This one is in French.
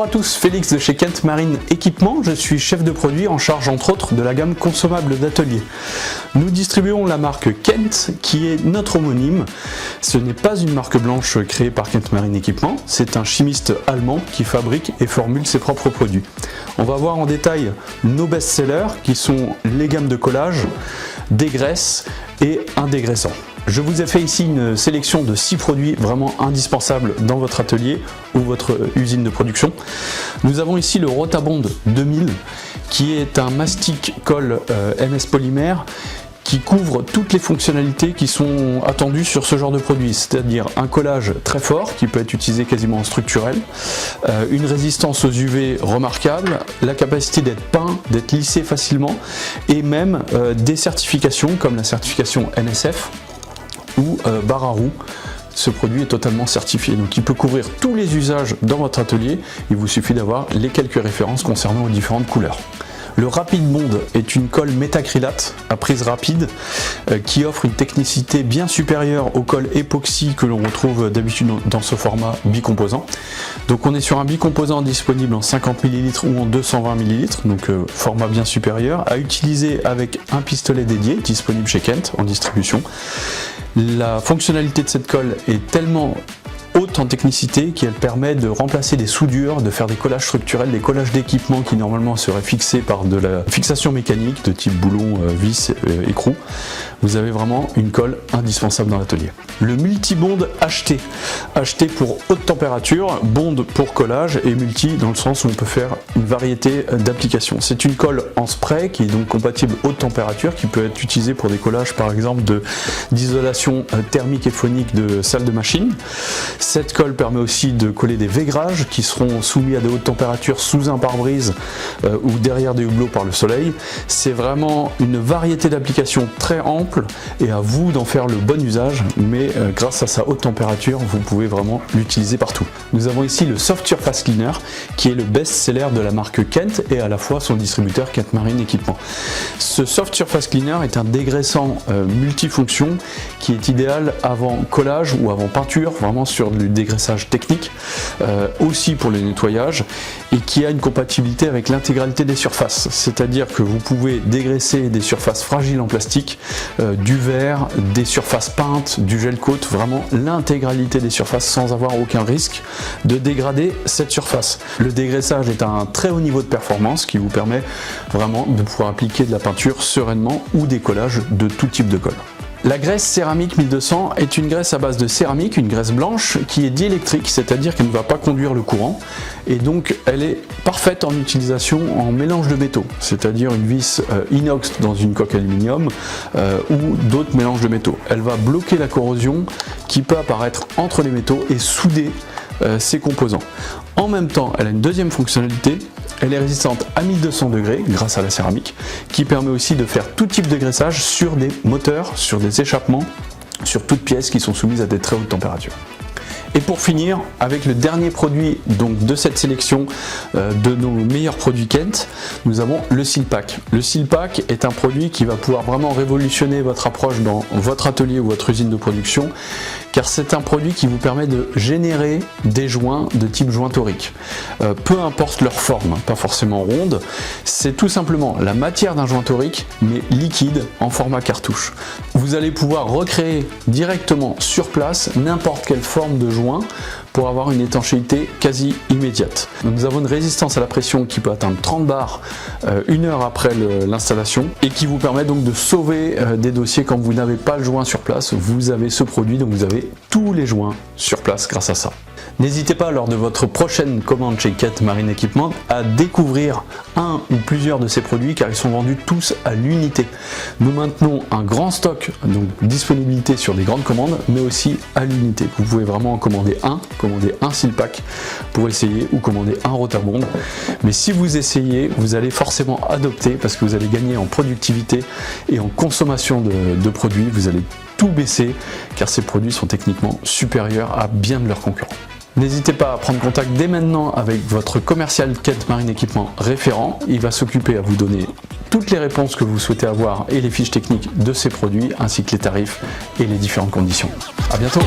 à tous, Félix de chez Kent Marine Équipement, je suis chef de produit en charge entre autres de la gamme consommable d'atelier. Nous distribuons la marque Kent qui est notre homonyme. Ce n'est pas une marque blanche créée par Kent Marine Équipement, c'est un chimiste allemand qui fabrique et formule ses propres produits. On va voir en détail nos best-sellers qui sont les gammes de collage, des graisses et un dégraissant. Je vous ai fait ici une sélection de 6 produits vraiment indispensables dans votre atelier ou votre usine de production. Nous avons ici le Rotabond 2000 qui est un mastic colle MS polymère qui couvre toutes les fonctionnalités qui sont attendues sur ce genre de produit, c'est-à-dire un collage très fort qui peut être utilisé quasiment en structurel, une résistance aux UV remarquable, la capacité d'être peint, d'être lissé facilement et même des certifications comme la certification NSF ou barre à roue. Ce produit est totalement certifié, donc il peut couvrir tous les usages dans votre atelier. Il vous suffit d'avoir les quelques références concernant les différentes couleurs. Le Rapid Bond est une colle métacrylate à prise rapide qui offre une technicité bien supérieure aux colles époxy que l'on retrouve d'habitude dans ce format bicomposant. Donc on est sur un bicomposant disponible en 50 ml ou en 220 ml, donc format bien supérieur, à utiliser avec un pistolet dédié disponible chez Kent en distribution. La fonctionnalité de cette colle est tellement haute en technicité qu'elle permet de remplacer des soudures, de faire des collages structurels, des collages d'équipements qui normalement seraient fixés par de la fixation mécanique de type boulon, vis, écrou. Vous avez vraiment une colle indispensable dans l'atelier. Le multi-bond HT, HT pour haute température, bond pour collage et multi dans le sens où on peut faire une variété d'applications. C'est une colle en spray qui est donc compatible haute température, qui peut être utilisée pour des collages par exemple d'isolation thermique et phonique de salle de machine. Cette colle permet aussi de coller des vaigrages qui seront soumis à de hautes températures sous un pare-brise ou derrière des hublots par le soleil. C'est vraiment une variété d'applications très ample et à vous d'en faire le bon usage, mais grâce à sa haute température, vous pouvez vraiment l'utiliser partout. Nous avons ici le Soft Surface Cleaner qui est le best-seller de la marque Kent et à la fois son distributeur Kent Marine Équipement. Ce Soft Surface Cleaner est un dégraissant multifonction qui est idéal avant collage ou avant peinture, vraiment sur du dégraissage technique, aussi pour le nettoyage, et qui a une compatibilité avec l'intégralité des surfaces, c'est-à-dire que vous pouvez dégraisser des surfaces fragiles en plastique, du verre, des surfaces peintes, du gel coat, vraiment l'intégralité des surfaces sans avoir aucun risque de dégrader cette surface. Le dégraissage est à un très haut niveau de performance qui vous permet vraiment de pouvoir appliquer de la peinture sereinement ou des collages de tout type de colle. La graisse céramique 1200 est une graisse à base de céramique, une graisse blanche qui est diélectrique, c'est-à-dire qu'elle ne va pas conduire le courant et donc elle est parfaite en utilisation en mélange de métaux, c'est-à-dire une vis inox dans une coque aluminium ou d'autres mélanges de métaux. Elle va bloquer la corrosion qui peut apparaître entre les métaux et souder ces composants. En même temps, elle a une deuxième fonctionnalité. Elle est résistante à 1200 degrés grâce à la céramique, qui permet aussi de faire tout type de graissage sur des moteurs, sur des échappements, sur toutes pièces qui sont soumises à des très hautes températures. Et pour finir, avec le dernier produit donc de cette sélection de nos meilleurs produits Kent, nous avons le Seal Pack. Le Seal Pack est un produit qui va pouvoir vraiment révolutionner votre approche dans votre atelier ou votre usine de production, car c'est un produit qui vous permet de générer des joints de type joint torique. Peu importe leur forme, pas forcément ronde, c'est tout simplement la matière d'un joint torique, mais liquide en format cartouche. Vous allez pouvoir recréer directement sur place n'importe quelle forme de joint pour avoir une étanchéité quasi immédiate. Donc nous avons une résistance à la pression qui peut atteindre 30 bars 1 heure après l'installation et qui vous permet donc de sauver des dossiers quand vous n'avez pas le joint sur place. Vous avez ce produit, donc vous avez tous les joints sur place grâce à ça. N'hésitez pas lors de votre prochaine commande chez Kent Marine Équipement à découvrir un ou plusieurs de ces produits car ils sont vendus tous à l'unité. Nous maintenons un grand stock, donc disponibilité sur des grandes commandes, mais aussi à l'unité. Vous pouvez vraiment en commander un Seal Pack pour essayer ou commander un Rotabond. Mais si vous essayez, vous allez forcément adopter parce que vous allez gagner en productivité et en consommation de produits. Vous allez tout baisser car ces produits sont techniquement supérieurs à bien de leurs concurrents. N'hésitez pas à prendre contact dès maintenant avec votre commercial Kent Marine Équipement référent. Il va s'occuper à vous donner toutes les réponses que vous souhaitez avoir et les fiches techniques de ces produits ainsi que les tarifs et les différentes conditions. À bientôt.